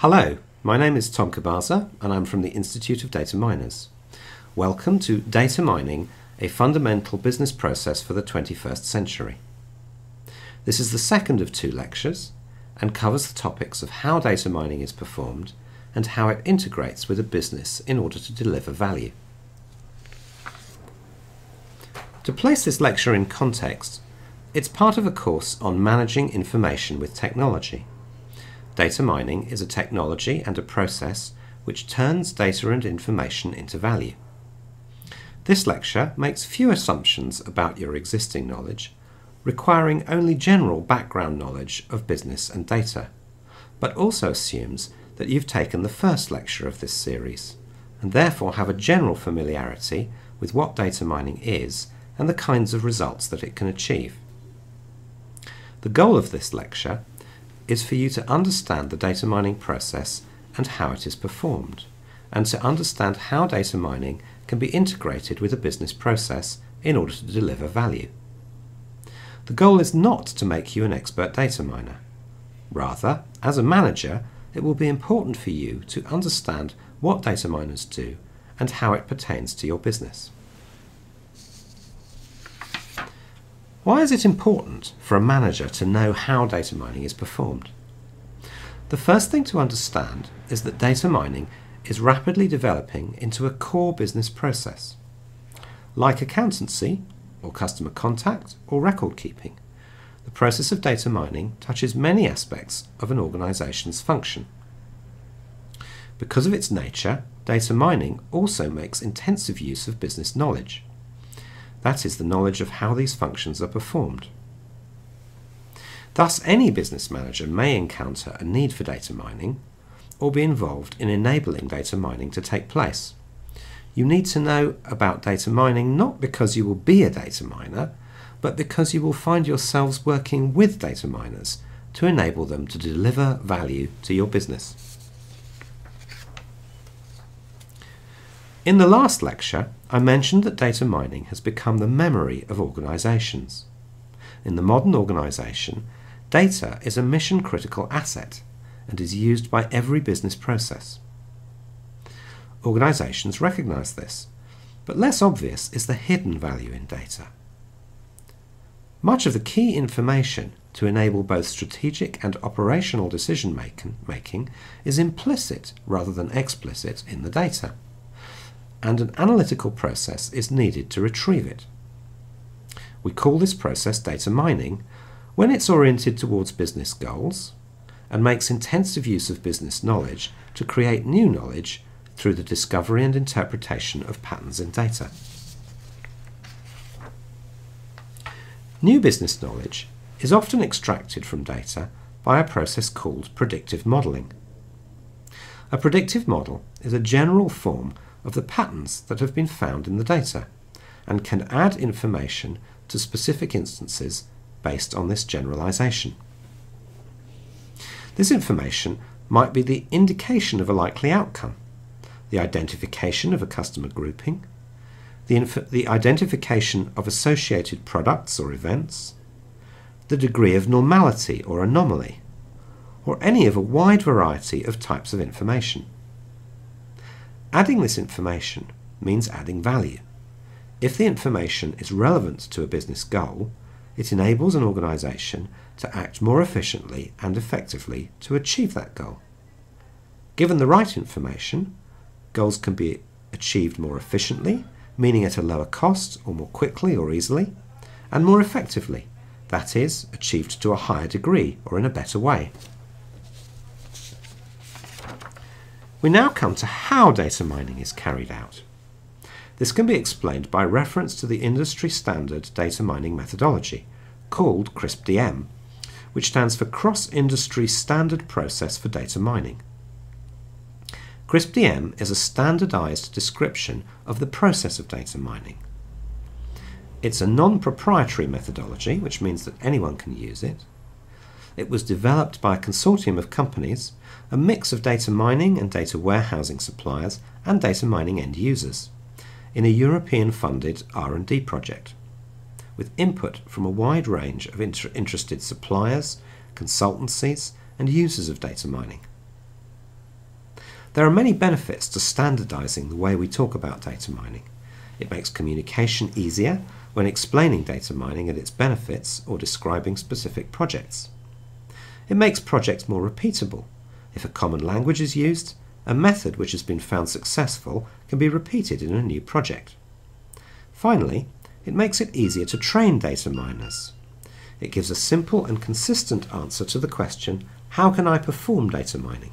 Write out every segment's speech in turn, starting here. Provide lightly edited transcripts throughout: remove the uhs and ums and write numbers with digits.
Hello, my name is Tom Khabaza and I'm from the Institute of Data Miners. Welcome to Data Mining, a fundamental business process for the 21st century. This is the second of two lectures and covers the topics of how data mining is performed and how it integrates with a business in order to deliver value. To place this lecture in context, it's part of a course on managing information with technology. Data mining is a technology and a process which turns data and information into value. This lecture makes few assumptions about your existing knowledge, requiring only general background knowledge of business and data, but also assumes that you've taken the first lecture of this series, and therefore have a general familiarity with what data mining is and the kinds of results that it can achieve. The goal of this lecture is for you to understand the data mining process and how it is performed, and to understand how data mining can be integrated with a business process in order to deliver value. The goal is not to make you an expert data miner. Rather, as a manager, it will be important for you to understand what data miners do and how it pertains to your business. Why is it important for a manager to know how data mining is performed? The first thing to understand is that data mining is rapidly developing into a core business process. Like accountancy, or customer contact, or record keeping, the process of data mining touches many aspects of an organization's function. Because of its nature, data mining also makes intensive use of business knowledge. That is the knowledge of how these functions are performed. Thus, any business manager may encounter a need for data mining or be involved in enabling data mining to take place. You need to know about data mining not because you will be a data miner, but because you will find yourselves working with data miners to enable them to deliver value to your business. In the last lecture, I mentioned that data mining has become the memory of organizations. In the modern organization, data is a mission-critical asset and is used by every business process. Organizations recognize this, but less obvious is the hidden value in data. Much of the key information to enable both strategic and operational decision-making is implicit rather than explicit in the data, and an analytical process is needed to retrieve it. We call this process data mining when it's oriented towards business goals and makes intensive use of business knowledge to create new knowledge through the discovery and interpretation of patterns in data. New business knowledge is often extracted from data by a process called predictive modeling. A predictive model is a general form of the patterns that have been found in the data and can add information to specific instances based on this generalization. This information might be the indication of a likely outcome, the identification of a customer grouping, the identification of associated products or events, the degree of normality or anomaly, or any of a wide variety of types of information. Adding this information means adding value. If the information is relevant to a business goal, it enables an organization to act more efficiently and effectively to achieve that goal. Given the right information, goals can be achieved more efficiently, meaning at a lower cost or more quickly or easily, and more effectively, that is, achieved to a higher degree or in a better way. We now come to how data mining is carried out. This can be explained by reference to the industry standard data mining methodology, called CRISP-DM, which stands for Cross-Industry Standard Process for Data Mining. CRISP-DM is a standardized description of the process of data mining. It's a non-proprietary methodology, which means that anyone can use it. It was developed by a consortium of companies, a mix of data mining and data warehousing suppliers and data mining end users, in a European-funded R&D project, with input from a wide range of interested suppliers, consultancies, and users of data mining. There are many benefits to standardizing the way we talk about data mining. It makes communication easier when explaining data mining and its benefits or describing specific projects. It makes projects more repeatable. If a common language is used, a method which has been found successful can be repeated in a new project. Finally, it makes it easier to train data miners. It gives a simple and consistent answer to the question, how can I perform data mining?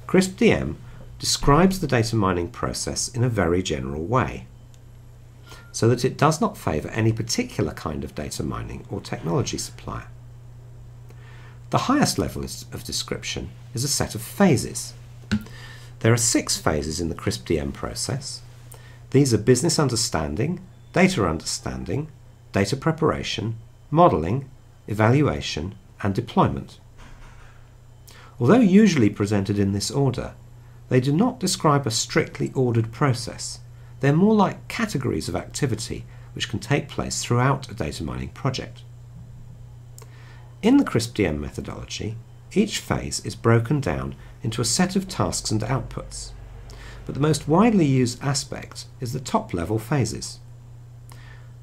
CRISP-DM describes the data mining process in a very general way, so that it does not favour any particular kind of data mining or technology supplier. The highest level of description is a set of phases. There are 6 phases in the CRISP-DM process. These are business understanding, data preparation, modelling, evaluation, and deployment. Although usually presented in this order, they do not describe a strictly ordered process. They're more like categories of activity which can take place throughout a data mining project. In the CRISP-DM methodology, each phase is broken down into a set of tasks and outputs, but the most widely used aspect is the top-level phases.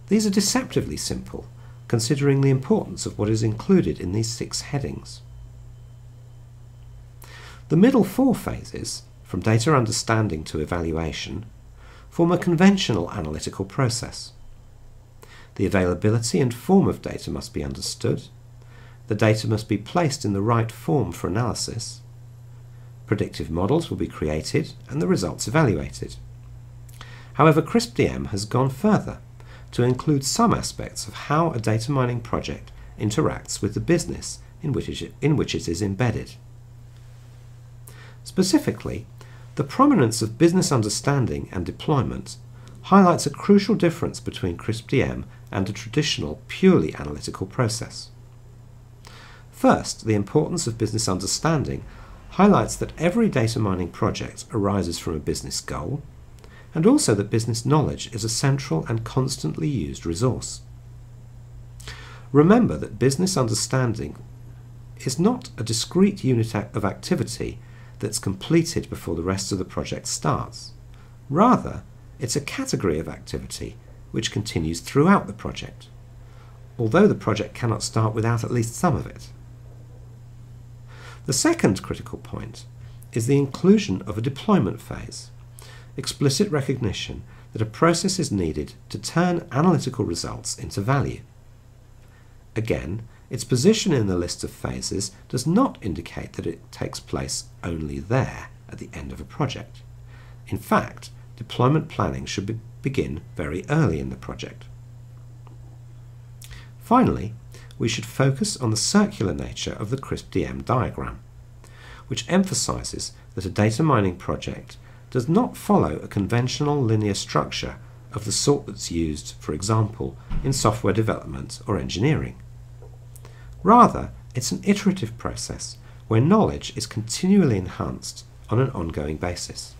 These are deceptively simple, considering the importance of what is included in these 6 headings. The middle 4 phases, from data understanding to evaluation, form a conventional analytical process. The availability and form of data must be understood. The data must be placed in the right form for analysis. Predictive models will be created and the results evaluated. However, CRISP-DM has gone further to include some aspects of how a data mining project interacts with the business in which it is embedded. Specifically, the prominence of business understanding and deployment highlights a crucial difference between CRISP-DM and a traditional, purely analytical process. First, the importance of business understanding highlights that every data mining project arises from a business goal, and also that business knowledge is a central and constantly used resource. Remember that business understanding is not a discrete unit of activity that's completed before the rest of the project starts. Rather, it's a category of activity which continues throughout the project, although the project cannot start without at least some of it. The second critical point is the inclusion of a deployment phase, explicit recognition that a process is needed to turn analytical results into value. Again, its position in the list of phases does not indicate that it takes place only there at the end of a project. In fact, deployment planning should begin very early in the project. Finally, we should focus on the circular nature of the CRISP-DM diagram, which emphasizes that a data mining project does not follow a conventional linear structure of the sort that's used, for example, in software development or engineering. Rather, it's an iterative process where knowledge is continually enhanced on an ongoing basis.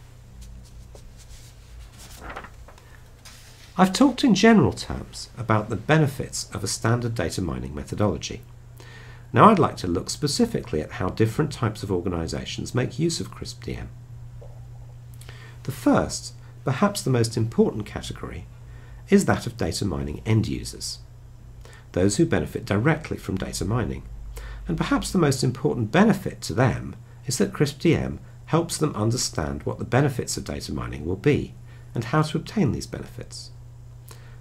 I've talked in general terms about the benefits of a standard data mining methodology. Now I'd like to look specifically at how different types of organizations make use of CRISP-DM. The first, perhaps the most important category, is that of data mining end users, those who benefit directly from data mining. And perhaps the most important benefit to them is that CRISP-DM helps them understand what the benefits of data mining will be and how to obtain these benefits.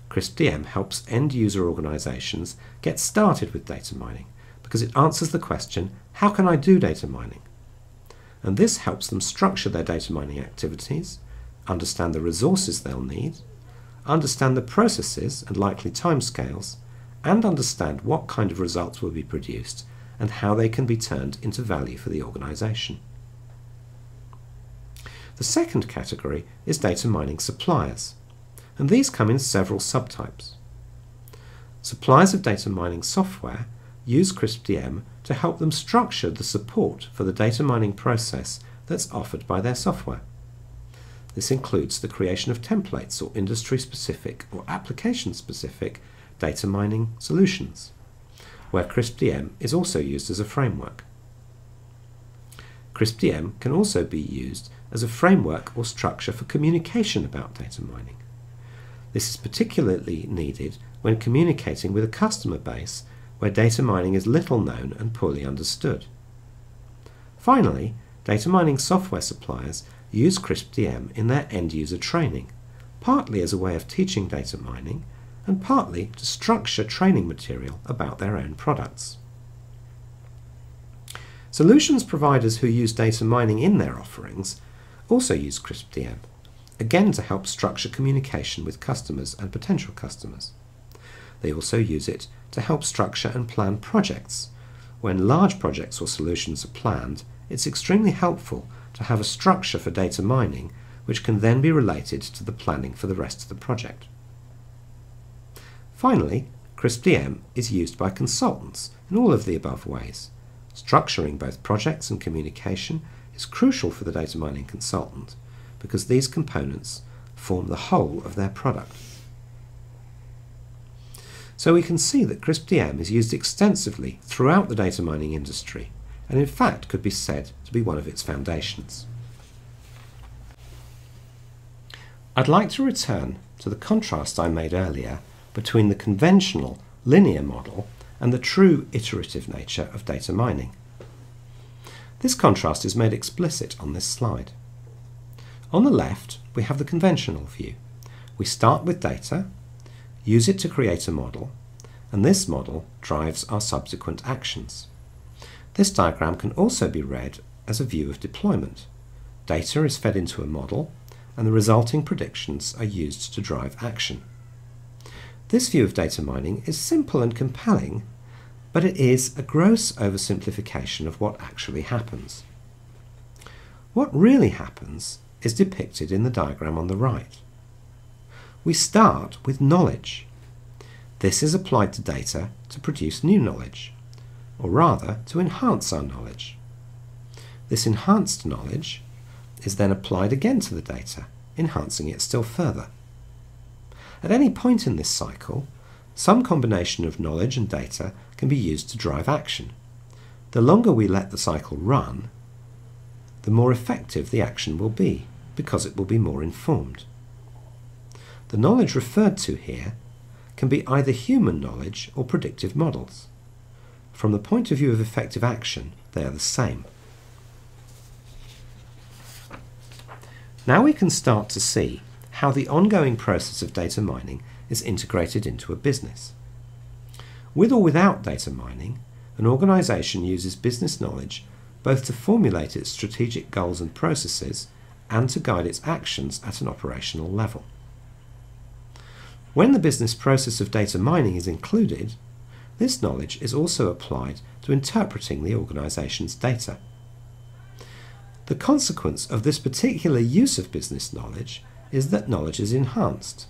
CRISP-DM helps end-user organizations get started with data mining because it answers the question, how can I do data mining? And this helps them structure their data mining activities, understand the resources they'll need, understand the processes and likely timescales, and understand what kind of results will be produced and how they can be turned into value for the organization. The second category is data mining suppliers, and these come in several subtypes. Suppliers of data mining software use CRISP-DM to help them structure the support for the data mining process that's offered by their software. This includes the creation of templates or industry-specific or application-specific data mining solutions, where CRISP-DM is also used as a framework. CRISP-DM can also be used as a framework or structure for communication about data mining. This is particularly needed when communicating with a customer base where data mining is little known and poorly understood. Finally, data mining software suppliers use CRISP-DM in their end-user training, partly as a way of teaching data mining and partly to structure training material about their own products. Solutions providers who use data mining in their offerings also use CRISP-DM, again to help structure communication with customers and potential customers. They also use it to help structure and plan projects. When large projects or solutions are planned, it's extremely helpful to have a structure for data mining which can then be related to the planning for the rest of the project. Finally, CRISP-DM is used by consultants in all of the above ways. Structuring both projects and communication is crucial for the data mining consultant because these components form the whole of their product. So we can see that CRISP-DM is used extensively throughout the data mining industry and in fact could be said to be one of its foundations. I'd like to return to the contrast I made earlier between the conventional linear model and the true iterative nature of data mining. This contrast is made explicit on this slide. On the left, we have the conventional view. We start with data, use it to create a model, and this model drives our subsequent actions. This diagram can also be read as a view of deployment. Data is fed into a model, and the resulting predictions are used to drive action. This view of data mining is simple and compelling, but it is a gross oversimplification of what actually happens. What really happens is depicted in the diagram on the right. We start with knowledge. This is applied to data to produce new knowledge, or rather to enhance our knowledge. This enhanced knowledge is then applied again to the data, enhancing it still further. At any point in this cycle, some combination of knowledge and data can be used to drive action. The longer we let the cycle run, the more effective the action will be, because it will be more informed. The knowledge referred to here can be either human knowledge or predictive models. From the point of view of effective action, they are the same. Now we can start to see how the ongoing process of data mining is integrated into a business. With or without data mining, an organization uses business knowledge both to formulate its strategic goals and processes and to guide its actions at an operational level. When the business process of data mining is included, this knowledge is also applied to interpreting the organization's data. The consequence of this particular use of business knowledge is that knowledge is enhanced,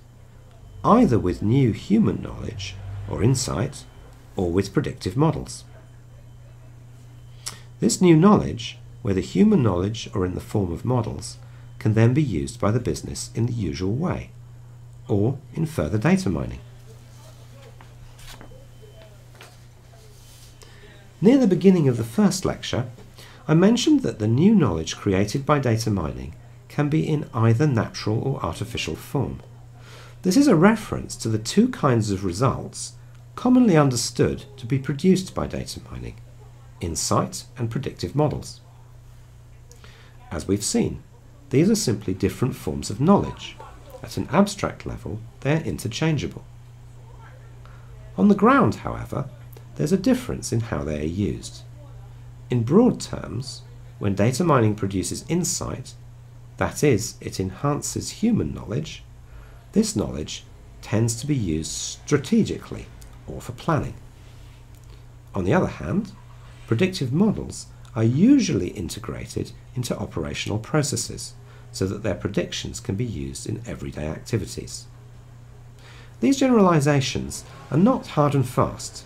either with new human knowledge or insight, or with predictive models. This new knowledge, whether human knowledge or in the form of models, can then be used by the business in the usual way, or in further data mining. Near the beginning of the first lecture, I mentioned that the new knowledge created by data mining can be in either natural or artificial form. This is a reference to the two kinds of results commonly understood to be produced by data mining: insight and predictive models. As we've seen, these are simply different forms of knowledge. At an abstract level, they are interchangeable. On the ground, however, there's a difference in how they are used. In broad terms, when data mining produces insight, that is, it enhances human knowledge, this knowledge tends to be used strategically or for planning. On the other hand, predictive models are usually integrated into operational processes so that their predictions can be used in everyday activities. These generalizations are not hard and fast.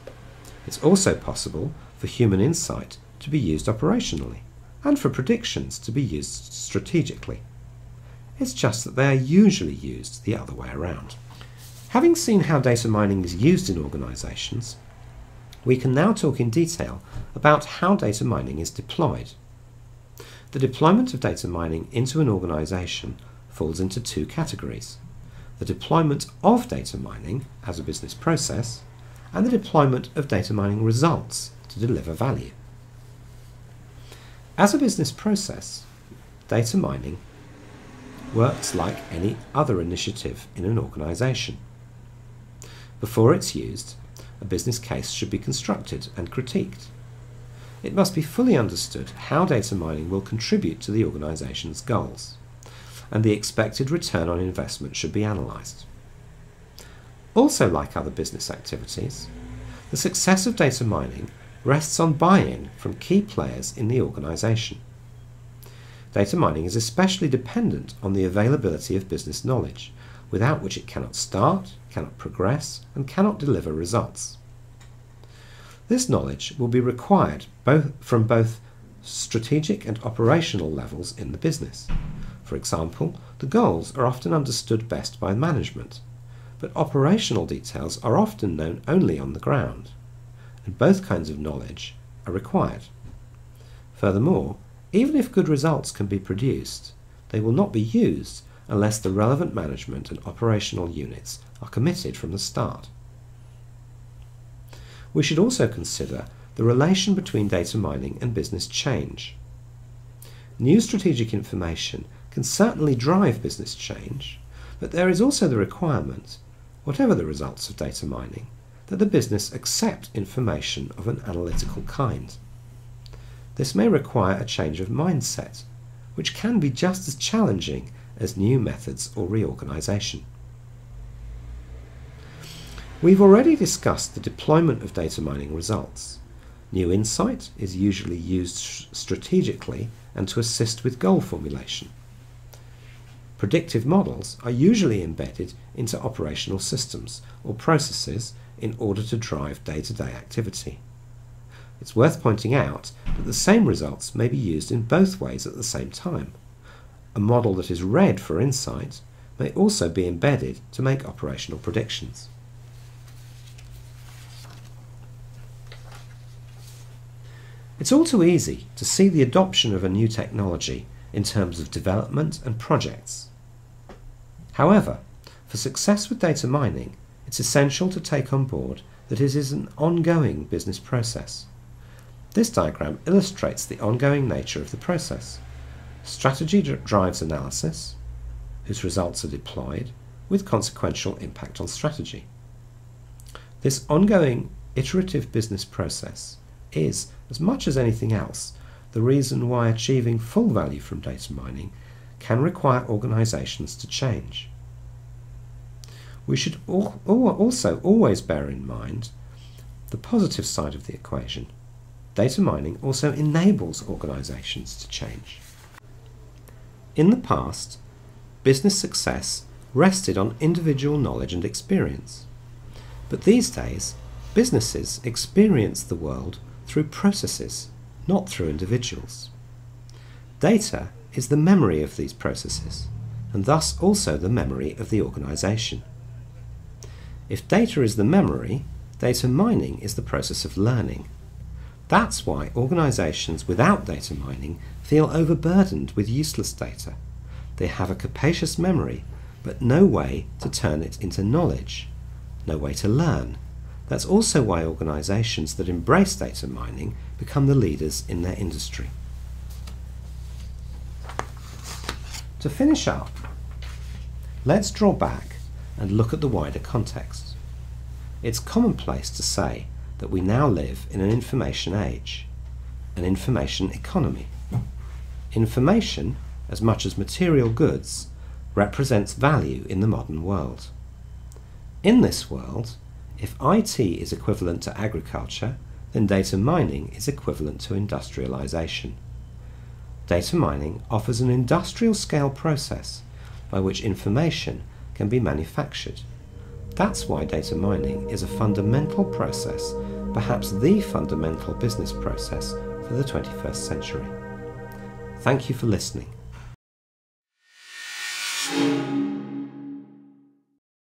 It's also possible for human insight to be used operationally and for predictions to be used strategically. It's just that they are usually used the other way around. Having seen how data mining is used in organizations, we can now talk in detail about how data mining is deployed. The deployment of data mining into an organization falls into two categories: the deployment of data mining as a business process and the deployment of data mining results to deliver value. As a business process, data mining works like any other initiative in an organization. Before it's used, a business case should be constructed and critiqued. It must be fully understood how data mining will contribute to the organization's goals, and the expected return on investment should be analysed. Also, like other business activities, the success of data mining rests on buy-in from key players in the organization. Data mining is especially dependent on the availability of business knowledge, without which it cannot start, cannot progress, and cannot deliver results. This knowledge will be required from both strategic and operational levels in the business. For example, the goals are often understood best by management, but operational details are often known only on the ground, and both kinds of knowledge are required. Furthermore, even if good results can be produced, they will not be used unless the relevant management and operational units are committed from the start. We should also consider the relation between data mining and business change. New strategic information can certainly drive business change, but there is also the requirement, whatever the results of data mining, that the business accept information of an analytical kind. This may require a change of mindset, which can be just as challenging as new methods or reorganization. We've already discussed the deployment of data mining results. New insight is usually used strategically and to assist with goal formulation. Predictive models are usually embedded into operational systems or processes in order to drive day-to-day activity. It's worth pointing out that the same results may be used in both ways at the same time. A model that is read for insight may also be embedded to make operational predictions. It's all too easy to see the adoption of a new technology in terms of development and projects. However, for success with data mining, it's essential to take on board that it is an ongoing business process. This diagram illustrates the ongoing nature of the process. Strategy drives analysis, whose results are deployed, with consequential impact on strategy. This ongoing iterative business process is, as much as anything else, the reason why achieving full value from data mining can require organizations to change. We should also always bear in mind the positive side of the equation. Data mining also enables organizations to change. In the past, business success rested on individual knowledge and experience. But these days, businesses experience the world through processes, not through individuals. Data is the memory of these processes, and thus also the memory of the organization. If data is the memory, data mining is the process of learning. That's why organizations without data mining feel overburdened with useless data. They have a capacious memory, but no way to turn it into knowledge, no way to learn. That's also why organizations that embrace data mining become the leaders in their industry. To finish up, let's draw back and look at the wider context. It's commonplace to say that we now live in an information age, an information economy. Information, as much as material goods, represents value in the modern world. In this world, if IT is equivalent to agriculture, then data mining is equivalent to industrialization. Data mining offers an industrial scale process by which information can be manufactured. That's why data mining is a fundamental process, perhaps the fundamental business process for the 21st century. Thank you for listening.